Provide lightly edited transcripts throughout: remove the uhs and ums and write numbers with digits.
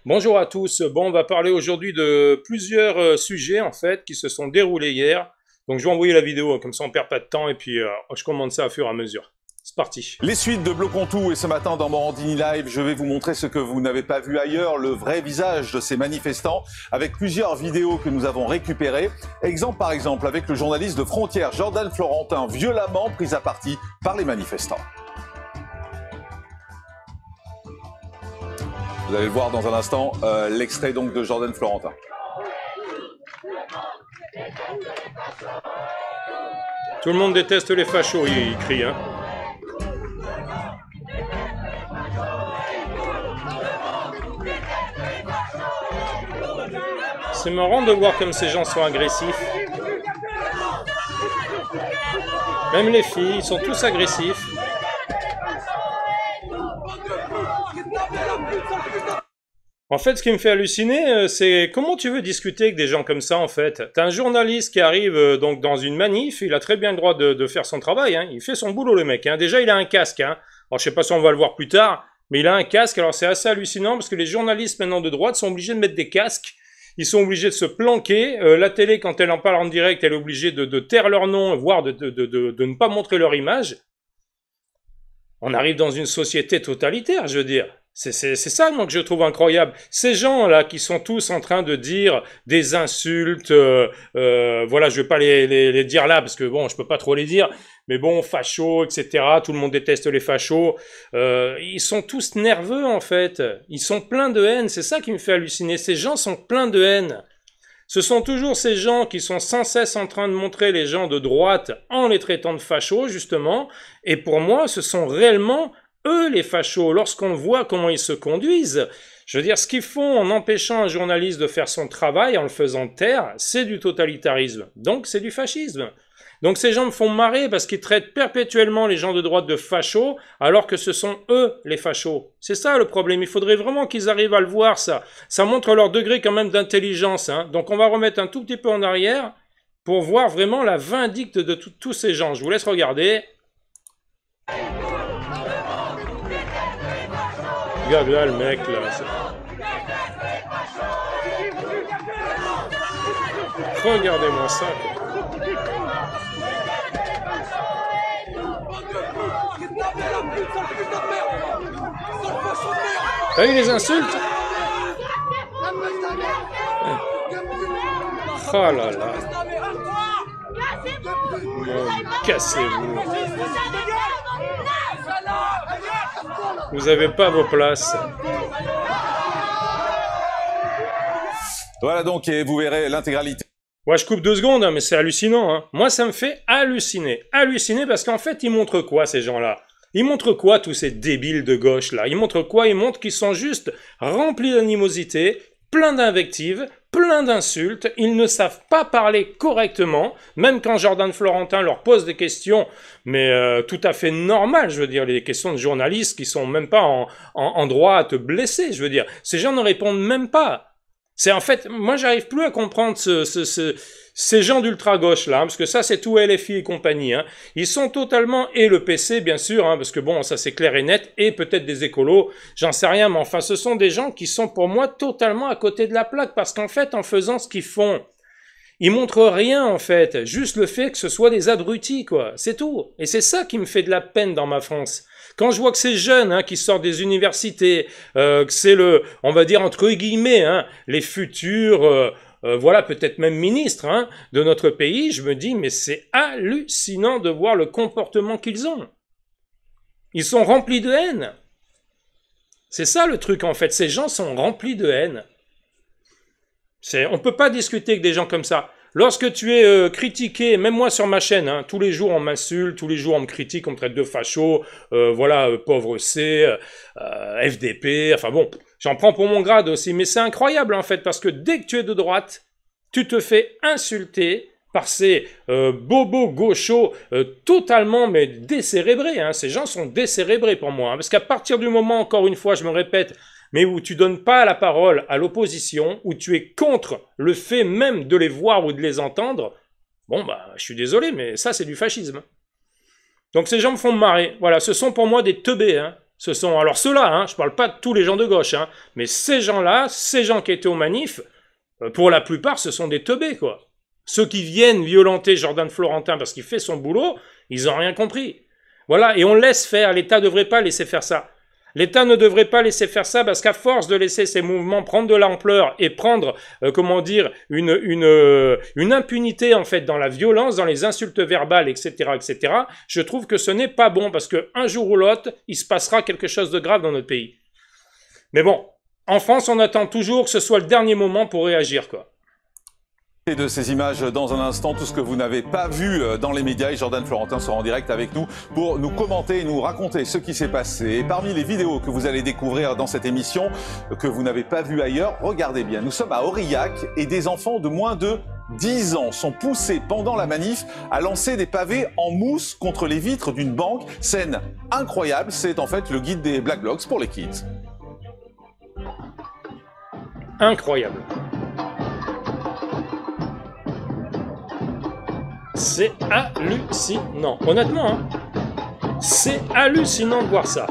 Bonjour à tous. Bon, on va parler aujourd'hui de plusieurs sujets en fait qui se sont déroulés hier. Donc je vais envoyer la vidéo, comme ça on perd pas de temps et puis je commente ça au fur et à mesure. C'est parti. Les suites de Bloquons-Tout et ce matin dans Morandini Live, je vais vous montrer ce que vous n'avez pas vu ailleurs, le vrai visage de ces manifestants, avec plusieurs vidéos que nous avons récupérées. Exemple par exemple avec le journaliste de Frontières, Jordan Florentin, violemment pris à partie par les manifestants. Vous allez le voir dans un instant, l'extrait donc de Jordan Florentin. Tout le monde déteste les fachos, il crie, hein. C'est marrant de voir comme ces gens sont agressifs. Même les filles, ils sont tous agressifs. En fait, ce qui me fait halluciner, c'est comment tu veux discuter avec des gens comme ça, en fait. T'as un journaliste qui arrive donc dans une manif, il a très bien le droit de faire son travail, hein. Il fait son boulot, le mec, hein. Déjà, il a un casque, hein. Alors, je sais pas si on va le voir plus tard, mais il a un casque. Alors, c'est assez hallucinant parce que les journalistes maintenant de droite sont obligés de mettre des casques. Ils sont obligés de se planquer. La télé, quand elle en parle en direct, elle est obligée de taire leur nom, voire de ne pas montrer leur image. On arrive dans une société totalitaire, je veux dire. C'est ça, moi, que je trouve incroyable. Ces gens-là qui sont tous en train de dire des insultes, voilà, je vais pas les dire là, parce que bon, je peux pas trop les dire, mais bon, fachos, etc., tout le monde déteste les fachos. Ils sont tous nerveux, en fait. Ils sont pleins de haine, c'est ça qui me fait halluciner. Ces gens sont pleins de haine. Ce sont toujours ces gens qui sont sans cesse en train de montrer les gens de droite en les traitant de fachos, justement, et pour moi, ce sont réellement eux, les fachos, lorsqu'on voit comment ils se conduisent, je veux dire, ce qu'ils font en empêchant un journaliste de faire son travail, en le faisant taire, c'est du totalitarisme. Donc, c'est du fascisme. Donc, ces gens me font marrer parce qu'ils traitent perpétuellement les gens de droite de fachos, alors que ce sont eux, les fachos. C'est ça, le problème. Il faudrait vraiment qu'ils arrivent à le voir, ça. Ça montre leur degré quand même d'intelligence, hein. Donc, on va remettre un tout petit peu en arrière pour voir vraiment la vindicte de tous ces gens. Je vous laisse regarder. Regarde là le mec là. Regardez-moi ça. T'as eu les insultes? Oh là là. Cassez-vous. Vous n'avez pas vos places. Voilà donc, et vous verrez l'intégralité. Ouais, je coupe 2 secondes, hein, mais c'est hallucinant, hein. Moi, ça me fait halluciner. Halluciner parce qu'en fait, ils montrent quoi, ces gens-là? Ils montrent quoi, tous ces débiles de gauche, là? Ils montrent quoi? Ils montrent qu'ils sont juste remplis d'animosité, plein d'invectives, plein d'insultes, ils ne savent pas parler correctement, même quand Jordan Florentin leur pose des questions, mais tout à fait normales, je veux dire, les questions de journalistes qui sont même pas en droit à te blesser, je veux dire. Ces gens ne répondent même pas. C'est en fait, moi j'arrive plus à comprendre ces gens d'ultra-gauche là, hein, parce que ça c'est tout LFI et compagnie, hein. Ils sont totalement, et le PC bien sûr, hein, parce que bon, ça c'est clair et net, et peut-être des écolos, j'en sais rien, mais enfin ce sont des gens qui sont pour moi totalement à côté de la plaque, parce qu'en fait en faisant ce qu'ils font, ils montrent rien en fait, juste le fait que ce soit des abrutis quoi, c'est tout. Et c'est ça qui me fait de la peine dans ma France. Quand je vois que ces jeunes hein, qui sortent des universités, que c'est on va dire entre guillemets, hein, les futurs, voilà, peut-être même ministres hein, de notre pays, je me dis, mais c'est hallucinant de voir le comportement qu'ils ont. Ils sont remplis de haine. C'est ça le truc en fait, ces gens sont remplis de haine. On ne peut pas discuter avec des gens comme ça. Lorsque tu es critiqué, même moi sur ma chaîne, hein, tous les jours on m'insulte, tous les jours on me critique, on me traite de facho, voilà, pauvre C, FDP, enfin bon, j'en prends pour mon grade aussi, mais c'est incroyable en fait, parce que dès que tu es de droite, tu te fais insulter par ces bobos gauchos totalement mais décérébrés, hein. Ces gens sont décérébrés pour moi, hein, parce qu'à partir du moment, encore une fois, je me répète, mais où tu donnes pas la parole à l'opposition, où tu es contre le fait même de les voir ou de les entendre, bon bah je suis désolé, mais ça c'est du fascisme. Donc ces gens me font marrer, voilà, ce sont pour moi des teubés, hein. Ce sont, alors ceux-là, hein, je parle pas de tous les gens de gauche, hein, mais ces gens-là, ces gens qui étaient aux manifs, pour la plupart, ce sont des teubés, quoi. Ceux qui viennent violenter Jordan Florentin parce qu'il fait son boulot, ils ont rien compris. Voilà, et on laisse faire. L'État ne devrait pas laisser faire ça. L'État ne devrait pas laisser faire ça parce qu'à force de laisser ces mouvements prendre de l'ampleur et prendre, comment dire, une impunité en fait dans la violence, dans les insultes verbales, etc., etc., je trouve que ce n'est pas bon parce qu'un jour ou l'autre, il se passera quelque chose de grave dans notre pays. Mais bon, en France, on attend toujours que ce soit le dernier moment pour réagir, quoi. Et de ces images dans un instant, tout ce que vous n'avez pas vu dans les médias, et Jordan Florentin sera en direct avec nous pour nous commenter et nous raconter ce qui s'est passé. Et parmi les vidéos que vous allez découvrir dans cette émission, que vous n'avez pas vu ailleurs, regardez bien, nous sommes à Aurillac et des enfants de moins de 10 ans sont poussés pendant la manif à lancer des pavés en mousse contre les vitres d'une banque. Scène incroyable, c'est en fait le guide des Black Blocs pour les kids. Incroyable. C'est hallucinant. Honnêtement, hein, c'est hallucinant de voir ça.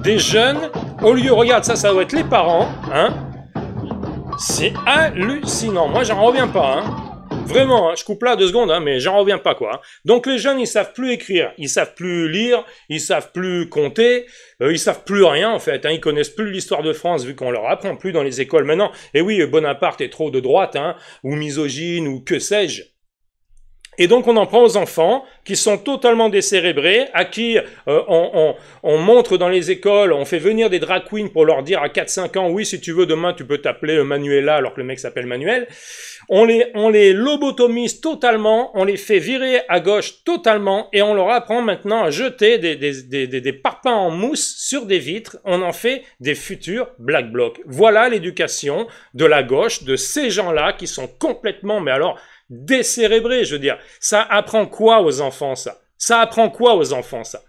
Des jeunes, au lieu, regarde, ça doit être les parents, hein. C'est hallucinant. Moi, j'en reviens pas, hein. Vraiment, hein, je coupe là 2 secondes, hein, mais j'en reviens pas, quoi. Hein. Donc les jeunes, ils savent plus écrire, ils savent plus lire, ils savent plus compter, ils savent plus rien, en fait. Hein, ils connaissent plus l'histoire de France, vu qu'on leur apprend plus dans les écoles maintenant. Et oui, Bonaparte est trop de droite, hein, ou misogyne, ou que sais-je. Et donc on en prend aux enfants qui sont totalement décérébrés, à qui on montre dans les écoles, on fait venir des drag queens pour leur dire à 4-5 ans, oui si tu veux demain tu peux t'appeler Manuela alors que le mec s'appelle Manuel. On les lobotomise totalement, on les fait virer à gauche totalement et on leur apprend maintenant à jeter des parpaings en mousse sur des vitres. On en fait des futurs Black Blocs. Voilà l'éducation de la gauche, de ces gens-là qui sont complètement, mais alors décérébrés, je veux dire. Ça apprend quoi aux enfants, ça? Ça apprend quoi aux enfants, ça?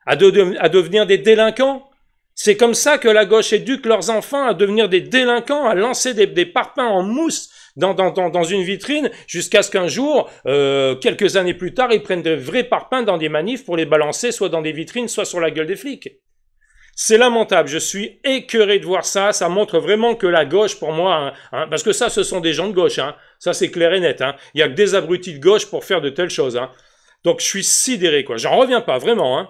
À devenir des délinquants? C'est comme ça que la gauche éduque leurs enfants à devenir des délinquants, à lancer des parpaings en mousse dans une vitrine, jusqu'à ce qu'un jour, quelques années plus tard, ils prennent de vrais parpaings dans des manifs pour les balancer soit dans des vitrines, soit sur la gueule des flics. C'est lamentable, je suis écœuré de voir ça, ça montre vraiment que la gauche, pour moi, hein, parce que ça, ce sont des gens de gauche, hein, ça c'est clair et net, hein, il y a que des abrutis de gauche pour faire de telles choses, hein. Donc je suis sidéré, quoi, j'en reviens pas, vraiment, hein.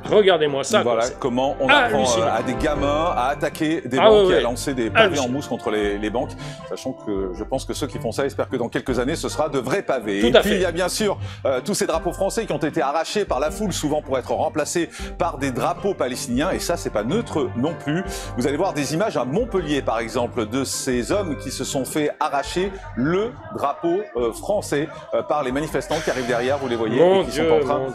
Regardez-moi ça. Voilà comment on apprend à des gamins à attaquer des banques et à lancer des pavés en mousse contre les banques. Sachant que je pense que ceux qui font ça espèrent que dans quelques années, ce sera de vrais pavés. Et puis il y a bien sûr tous ces drapeaux français qui ont été arrachés par la foule, souvent pour être remplacés par des drapeaux palestiniens. Et ça, c'est pas neutre non plus. Vous allez voir des images à Montpellier, par exemple, de ces hommes qui se sont fait arracher le drapeau français par les manifestants qui arrivent derrière, vous les voyez, et qui sont en train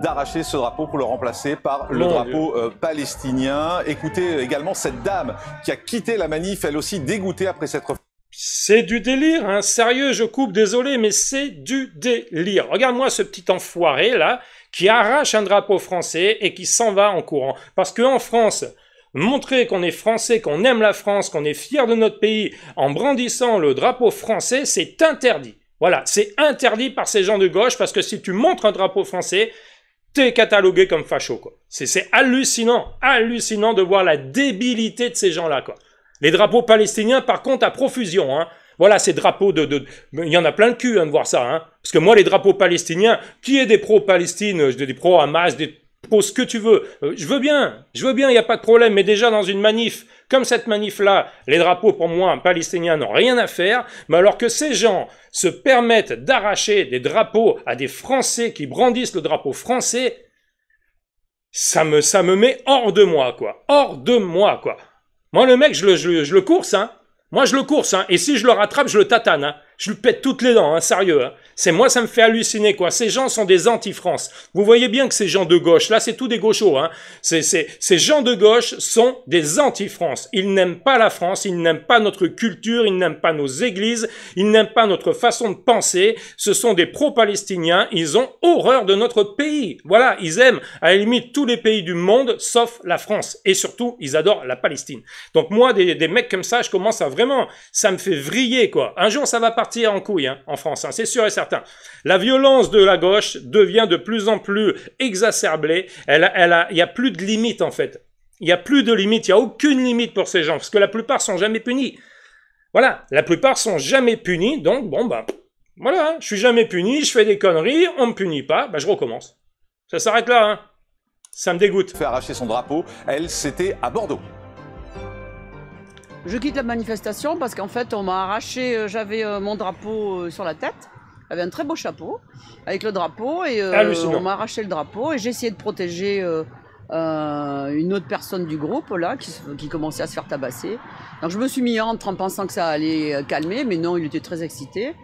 d'arracher ce drapeau pour le remplacer par le drapeau palestinien. Écoutez également cette dame qui a quitté la manif, elle aussi dégoûtée après s'être... C'est du délire, hein, sérieux, je coupe, désolé, mais c'est du délire. Regarde-moi ce petit enfoiré, là, qui arrache un drapeau français et qui s'en va en courant. Parce qu'en France, montrer qu'on est français, qu'on aime la France, qu'on est fier de notre pays, en brandissant le drapeau français, c'est interdit. Voilà, c'est interdit par ces gens de gauche, parce que si tu montres un drapeau français, t'es catalogué comme facho, quoi. C'est hallucinant, hallucinant de voir la débilité de ces gens-là, quoi. Les drapeaux palestiniens, par contre, à profusion, hein. Voilà, ces drapeaux il y en a plein le cul, hein, de voir ça, hein. Parce que moi, les drapeaux palestiniens, qui est des pro-Palestine, des pro-Hamas, des pro ce que tu veux, je veux bien, il n'y a pas de problème, mais déjà dans une manif, comme cette manif-là, les drapeaux, pour moi, palestiniens n'ont rien à faire, mais alors que ces gens se permettent d'arracher des drapeaux à des Français qui brandissent le drapeau français, ça me met hors de moi, quoi. Hors de moi, quoi. Moi, le mec, je le course, hein. Moi, je le course, hein. Et si je le rattrape, je le tatane, hein. Je lui pète toutes les dents, hein, sérieux. Hein. Moi, ça me fait halluciner, quoi. Ces gens sont des anti-France. Vous voyez bien que ces gens de gauche, là, c'est tous des gauchos, hein. Ces gens de gauche sont des anti-France. Ils n'aiment pas la France, ils n'aiment pas notre culture, ils n'aiment pas nos églises, ils n'aiment pas notre façon de penser. Ce sont des pro-palestiniens, ils ont horreur de notre pays. Voilà, ils aiment, à la limite, tous les pays du monde, sauf la France. Et surtout, ils adorent la Palestine. Donc moi, des mecs comme ça, je commence à vraiment, ça me fait vriller, quoi. Un jour, ça va partir en couille, hein, en France, hein, c'est sûr et certain. certain. La violence de la gauche devient de plus en plus exacerbée. Il n'y a plus de limite, en fait. Il n'y a plus de limite, il n'y a aucune limite pour ces gens, parce que la plupart sont jamais punis. Voilà, la plupart sont jamais punis, donc bon, bah, voilà, hein, je suis jamais puni, je fais des conneries, on me punit pas, bah je recommence. Ça s'arrête là, hein. Ça me dégoûte. Fait arracher son drapeau, elle, c'était à Bordeaux. Je quitte la manifestation parce qu'en fait, on m'a arraché, j'avais mon drapeau sur la tête. J'avais un très beau chapeau avec le drapeau et on m'a arraché le drapeau et j'ai essayé de protéger une autre personne du groupe là qui commençait à se faire tabasser. Donc je me suis mis entre en pensant que ça allait calmer, mais non, il était très excité.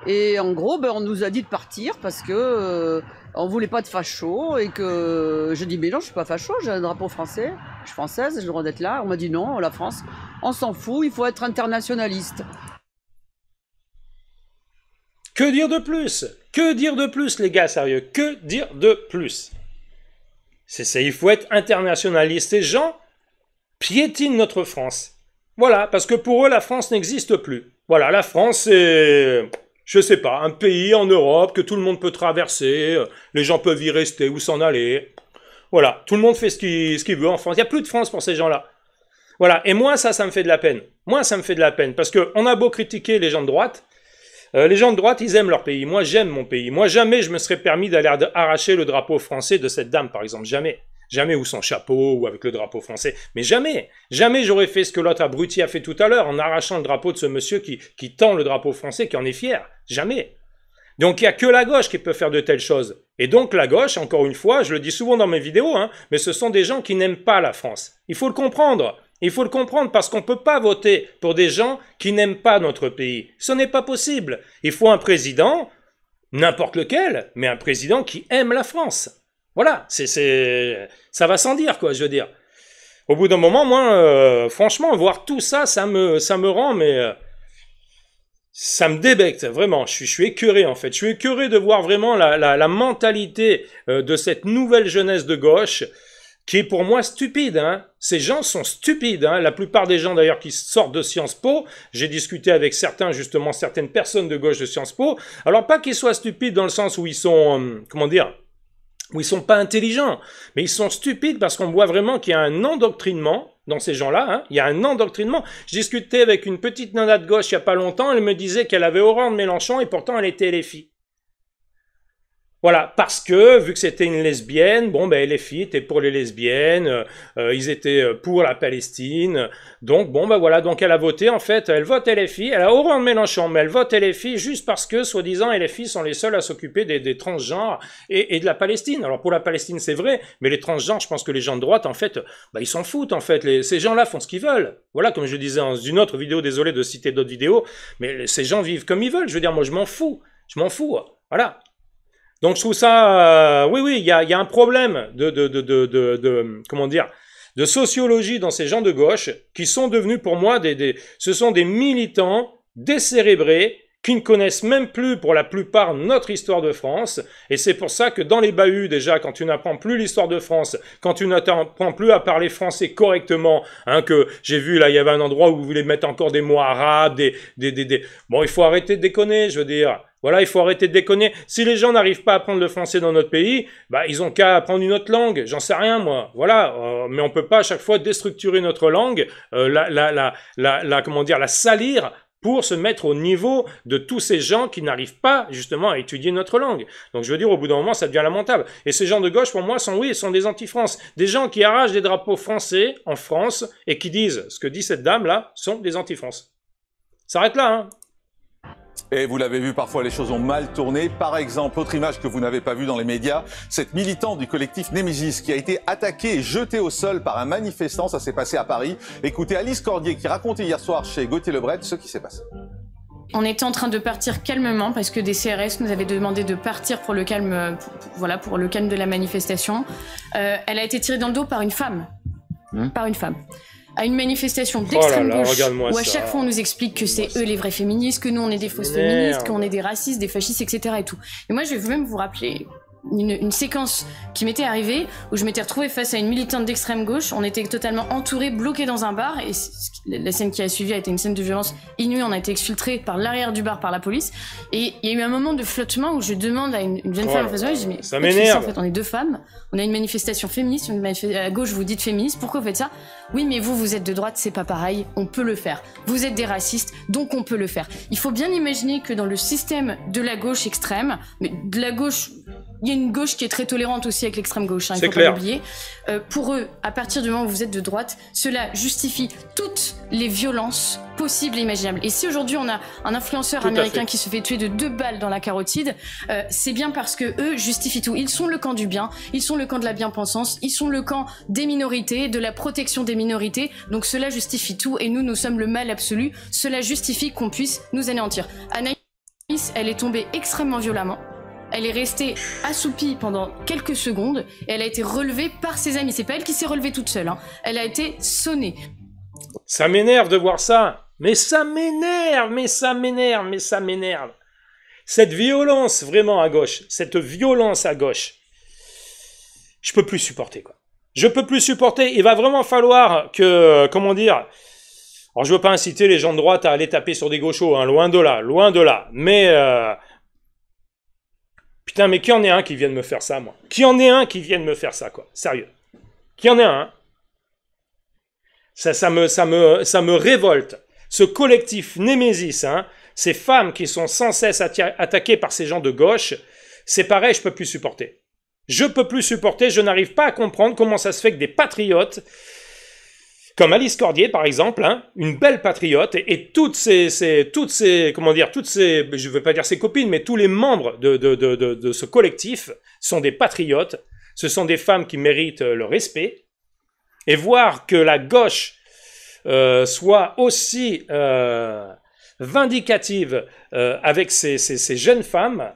Et en gros, on nous a dit de partir parce que on voulait pas de facho et que je dis mais non, je suis pas facho, j'ai un drapeau français, je suis française, j'ai le droit d'être là. On m'a dit non, la France, on s'en fout, il faut être internationaliste. Que dire de plus? Que dire de plus, les gars, sérieux? Que dire de plus? Il faut être internationaliste. Ces gens piétinent notre France. Voilà, parce que pour eux, la France n'existe plus. Voilà, la France, c'est, je sais pas, un pays en Europe que tout le monde peut traverser, les gens peuvent y rester ou s'en aller. Voilà, tout le monde fait ce qu'il veut en France. Il n'y a plus de France pour ces gens-là. Voilà, et moi, ça me fait de la peine. Moi, ça me fait de la peine, parce qu'on a beau critiquer les gens de droite, les gens de droite, ils aiment leur pays. Moi, j'aime mon pays. Moi, jamais je me serais permis d'aller arracher le drapeau français de cette dame, par exemple. Jamais. Jamais, ou son chapeau, ou avec le drapeau français. Mais jamais. Jamais j'aurais fait ce que l'autre abruti a fait tout à l'heure, en arrachant le drapeau de ce monsieur qui tend le drapeau français, qui en est fier. Jamais. Donc, il n'y a que la gauche qui peut faire de telles choses. Et donc, la gauche, encore une fois, je le dis souvent dans mes vidéos, hein, mais ce sont des gens qui n'aiment pas la France. Il faut le comprendre. Il faut le comprendre parce qu'on ne peut pas voter pour des gens qui n'aiment pas notre pays. Ce n'est pas possible. Il faut un président, n'importe lequel, mais un président qui aime la France. Voilà, ça va sans dire, quoi, je veux dire. Au bout d'un moment, moi, franchement, voir tout ça, ça me rend, mais ça me débecte, vraiment. Je suis écœuré, en fait. Je suis écœuré de voir vraiment la mentalité de cette nouvelle jeunesse de gauche, qui est pour moi stupide, hein. Ces gens sont stupides, hein. La plupart des gens d'ailleurs qui sortent de Sciences Po, j'ai discuté avec justement certaines personnes de gauche de Sciences Po, alors pas qu'ils soient stupides dans le sens où ils sont, comment dire, où ils sont pas intelligents, mais ils sont stupides parce qu'on voit vraiment qu'il y a un endoctrinement dans ces gens-là, hein. Il y a un endoctrinement. Je discutais avec une petite nana de gauche il y a pas longtemps, elle me disait qu'elle avait horreur de Mélenchon et pourtant elle était LFI. Voilà, parce que, vu que c'était une lesbienne, bon, ben, les filles étaient pour les lesbiennes, ils étaient pour la Palestine, donc, bon, ben voilà, donc elle a voté, en fait, elle vote LFI, elle a horreur de Mélenchon, mais elle vote LFI juste parce que, soi-disant, LFI sont les seuls à s'occuper des transgenres et de la Palestine. Alors, pour la Palestine, c'est vrai, mais les transgenres, je pense que les gens de droite, en fait, ben, ils s'en foutent, en fait, ces gens-là font ce qu'ils veulent. Voilà, comme je disais dans une autre vidéo, désolé de citer d'autres vidéos, mais ces gens vivent comme ils veulent, je veux dire, moi, je m'en fous, voilà. Donc je trouve ça, oui, il y a un problème comment dire, de sociologie dans ces gens de gauche qui sont devenus pour moi ce sont des militants décérébrés qui ne connaissent même plus pour la plupart notre histoire de France, et c'est pour ça que dans les bahuts déjà, quand tu n'apprends plus l'histoire de France, quand tu n'apprends plus à parler français correctement, hein, que j'ai vu là, il y avait un endroit où vous voulez mettre encore des mots arabes, bon, il faut arrêter de déconner, je veux dire. Voilà, il faut arrêter de déconner. Si les gens n'arrivent pas à apprendre le français dans notre pays, bah ils ont qu'à apprendre une autre langue. J'en sais rien moi. Voilà, mais on peut pas à chaque fois déstructurer notre langue, comment dire, la salir pour se mettre au niveau de tous ces gens qui n'arrivent pas justement à étudier notre langue. Donc je veux dire, au bout d'un moment, ça devient lamentable. Et ces gens de gauche, pour moi, sont des anti-France. Des gens qui arrachent des drapeaux français en France et qui disent ce que dit cette dame-là sont des anti-France. Ça arrête là, hein. Et vous l'avez vu, parfois les choses ont mal tourné. Par exemple, autre image que vous n'avez pas vue dans les médias, cette militante du collectif Némésis qui a été attaquée et jetée au sol par un manifestant. Ça s'est passé à Paris. Écoutez Alice Cordier qui racontait hier soir chez Gauthier Lebret ce qui s'est passé. On était en train de partir calmement parce que des CRS nous avaient demandé de partir pour le calme, pour le calme de la manifestation. Elle a été tirée dans le dos par une femme. Par une femme. À une manifestation d'extrême gauche où à chaque fois on nous explique que c'est eux les vrais féministes, que nous on est des fausses féministes, qu'on est des racistes, des fascistes, etc. et tout. Et moi je vais même vous rappeler une séquence qui m'était arrivée où je m'étais retrouvée face à une militante d'extrême gauche. On était totalement entourés, bloqués dans un bar, et la scène qui a suivi a été une scène de violence inouïe. On a été exfiltrés par l'arrière du bar par la police, et il y a eu un moment de flottement où je demande à une jeune femme en face de moi, je dis mais ça m'énerve. En fait, on est deux femmes, on a une manifestation féministe, à gauche vous dites féministe, pourquoi vous faites ça? Oui, mais vous êtes de droite, c'est pas pareil, on peut le faire. Vous êtes des racistes, donc on peut le faire. Il faut bien imaginer que dans le système de la gauche extrême, mais de la gauche, il y a une gauche qui est très tolérante aussi avec l'extrême gauche, hein, il faut pas l'oublier. Pour eux, à partir du moment où vous êtes de droite, cela justifie toutes les violences possibles et imaginables. Et si aujourd'hui on a un influenceur américain qui se fait tuer de 2 balles dans la carotide, c'est bien parce que eux justifient tout. Ils sont le camp du bien, ils sont le camp de la bien-pensance, ils sont le camp des minorités, de la protection des minorités. Donc cela justifie tout, et nous sommes le mal absolu. Cela justifie qu'on puisse nous anéantir. Anaïs, elle est tombée extrêmement violemment. Elle est restée assoupie pendant quelques secondes et elle a été relevée par ses amis. C'est pas elle qui s'est relevée toute seule, hein. Elle a été sonnée. Ça m'énerve de voir ça. Mais ça m'énerve, mais ça m'énerve, mais ça m'énerve. Cette violence vraiment à gauche, cette violence à gauche, je peux plus supporter, quoi. Je peux plus supporter. Il va vraiment falloir que, comment dire, alors je veux pas inciter les gens de droite à aller taper sur des gauchos, hein, loin de là, loin de là. Mais putain, mais qu'il y en ait un qui vienne me faire ça, moi. Qu'il y en ait un qui vienne me faire ça, quoi. Sérieux. Qu'il y en ait un. Ça me révolte. Ce collectif Némésis, hein, ces femmes qui sont sans cesse attaquées par ces gens de gauche, c'est pareil, je peux plus supporter. Je peux plus supporter, je n'arrive pas à comprendre comment ça se fait que des patriotes, comme Alice Cordier, par exemple, hein, une belle patriote, et toutes ces, comment dire, je veux pas dire ses copines, mais tous les membres de ce collectif sont des patriotes. Ce sont des femmes qui méritent le respect. Et voir que la gauche soit aussi vindicative avec ces jeunes femmes,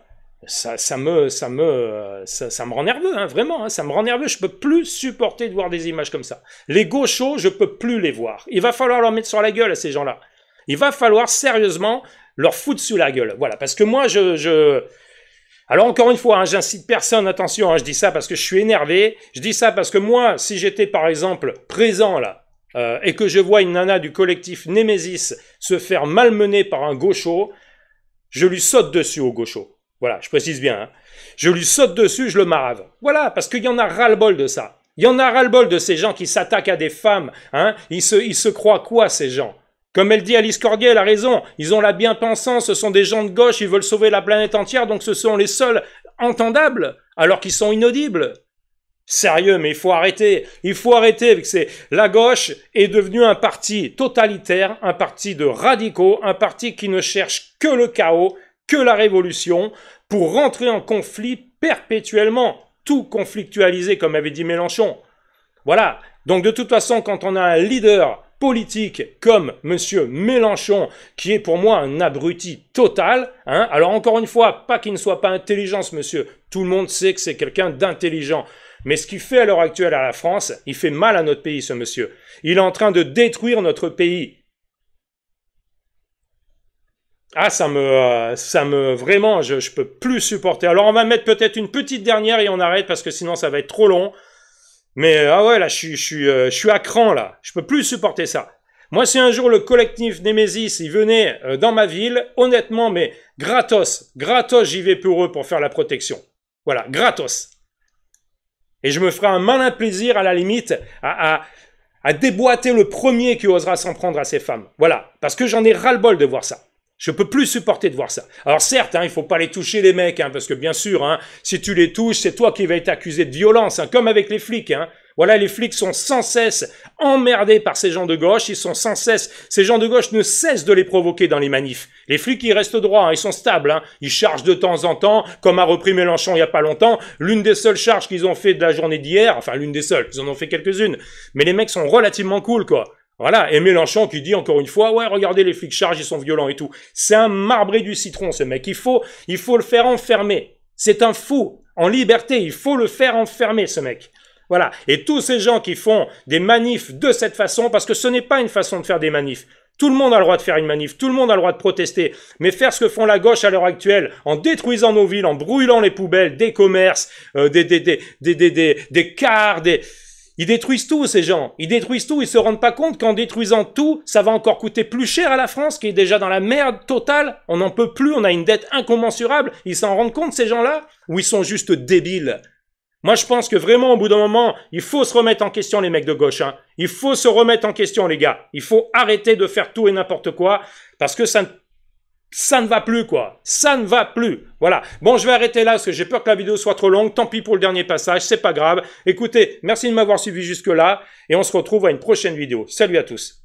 ça me rend nerveux, hein, vraiment, hein, ça me rend nerveux. Je peux plus supporter de voir des images comme ça. Les gauchos, je peux plus les voir. Il va falloir leur mettre sur la gueule à ces gens-là. Il va falloir sérieusement leur foutre sous la gueule. Voilà, parce que moi, alors encore une fois, hein, j'incite personne, attention, hein, je dis ça parce que je suis énervé. Je dis ça parce que moi, si j'étais par exemple présent là, et que je vois une nana du collectif Némésis se faire malmener par un gaucho, je lui saute dessus au gaucho. Voilà, je précise bien. Hein. Je lui saute dessus, je le marave. Voilà, parce qu'il y en a ras-le-bol de ça. Il y en a ras-le-bol de ces gens qui s'attaquent à des femmes. Hein. Ils se croient quoi, ces gens? Comme elle dit Alice Cordier, elle a raison. Ils ont la bien-pensance, ce sont des gens de gauche, ils veulent sauver la planète entière, donc ce sont les seuls entendables, alors qu'ils sont inaudibles. Sérieux, mais il faut arrêter. Il faut arrêter avec La gauche est devenue un parti totalitaire, un parti de radicaux, un parti qui ne cherche que le chaos, que la révolution, pour rentrer en conflit perpétuellement, tout conflictualiser, comme avait dit Mélenchon. Voilà. Donc de toute façon, quand on a un leader politique comme Monsieur Mélenchon, qui est pour moi un abruti total, hein, alors encore une fois, pas qu'il ne soit pas intelligent ce monsieur, tout le monde sait que c'est quelqu'un d'intelligent, mais ce qu'il fait à l'heure actuelle à la France, il fait mal à notre pays ce monsieur. Il est en train de détruire notre pays. Ah, vraiment, je peux plus supporter. Alors, on va mettre peut-être une petite dernière et on arrête parce que sinon ça va être trop long. Mais, ah ouais, là, je suis à cran, là. Je peux plus supporter ça. Moi, si un jour le collectif Némésis, il venait dans ma ville, honnêtement, mais gratos, j'y vais pour eux pour faire la protection. Voilà, gratos. Et je me ferai un malin plaisir, à la limite, à déboîter le premier qui osera s'en prendre à ces femmes. Voilà, parce que j'en ai ras-le-bol de voir ça. Je peux plus supporter de voir ça. Alors certes, hein, il faut pas les toucher les mecs, hein, parce que bien sûr, hein, si tu les touches, c'est toi qui vas être accusé de violence, hein, comme avec les flics. Hein. Voilà, les flics sont sans cesse emmerdés par ces gens de gauche, ces gens de gauche ne cessent de les provoquer dans les manifs. Les flics, ils restent droits, hein, ils sont stables, hein, ils chargent de temps en temps, comme a repris Mélenchon il y a pas longtemps, l'une des seules charges qu'ils ont fait de la journée d'hier, enfin l'une des seules, ils en ont fait quelques-unes, mais les mecs sont relativement cool, quoi. Voilà, et Mélenchon qui dit encore une fois, ouais, regardez les flics chargent, ils sont violents et tout. C'est un marbré du citron, ce mec. Il faut le faire enfermer. C'est un fou. En liberté, il faut le faire enfermer, ce mec. Voilà. Et tous ces gens qui font des manifs de cette façon, parce que ce n'est pas une façon de faire des manifs. Tout le monde a le droit de faire une manif, tout le monde a le droit de protester. Mais faire ce que font la gauche à l'heure actuelle, en détruisant nos villes, en brûlant les poubelles, des commerces, des cars, Ils détruisent tout, ces gens. Ils détruisent tout. Ils se rendent pas compte qu'en détruisant tout, ça va encore coûter plus cher à la France, qui est déjà dans la merde totale. On n'en peut plus. On a une dette incommensurable. Ils s'en rendent compte, ces gens-là? Ou ils sont juste débiles? Moi, je pense que vraiment, au bout d'un moment, il faut se remettre en question, les mecs de gauche. Hein. Il faut se remettre en question, les gars. Il faut arrêter de faire tout et n'importe quoi, parce que ça ne va plus, quoi. Ça ne va plus. Voilà. Bon, je vais arrêter là, parce que j'ai peur que la vidéo soit trop longue. Tant pis pour le dernier passage, c'est pas grave. Écoutez, merci de m'avoir suivi jusque-là, et on se retrouve à une prochaine vidéo. Salut à tous.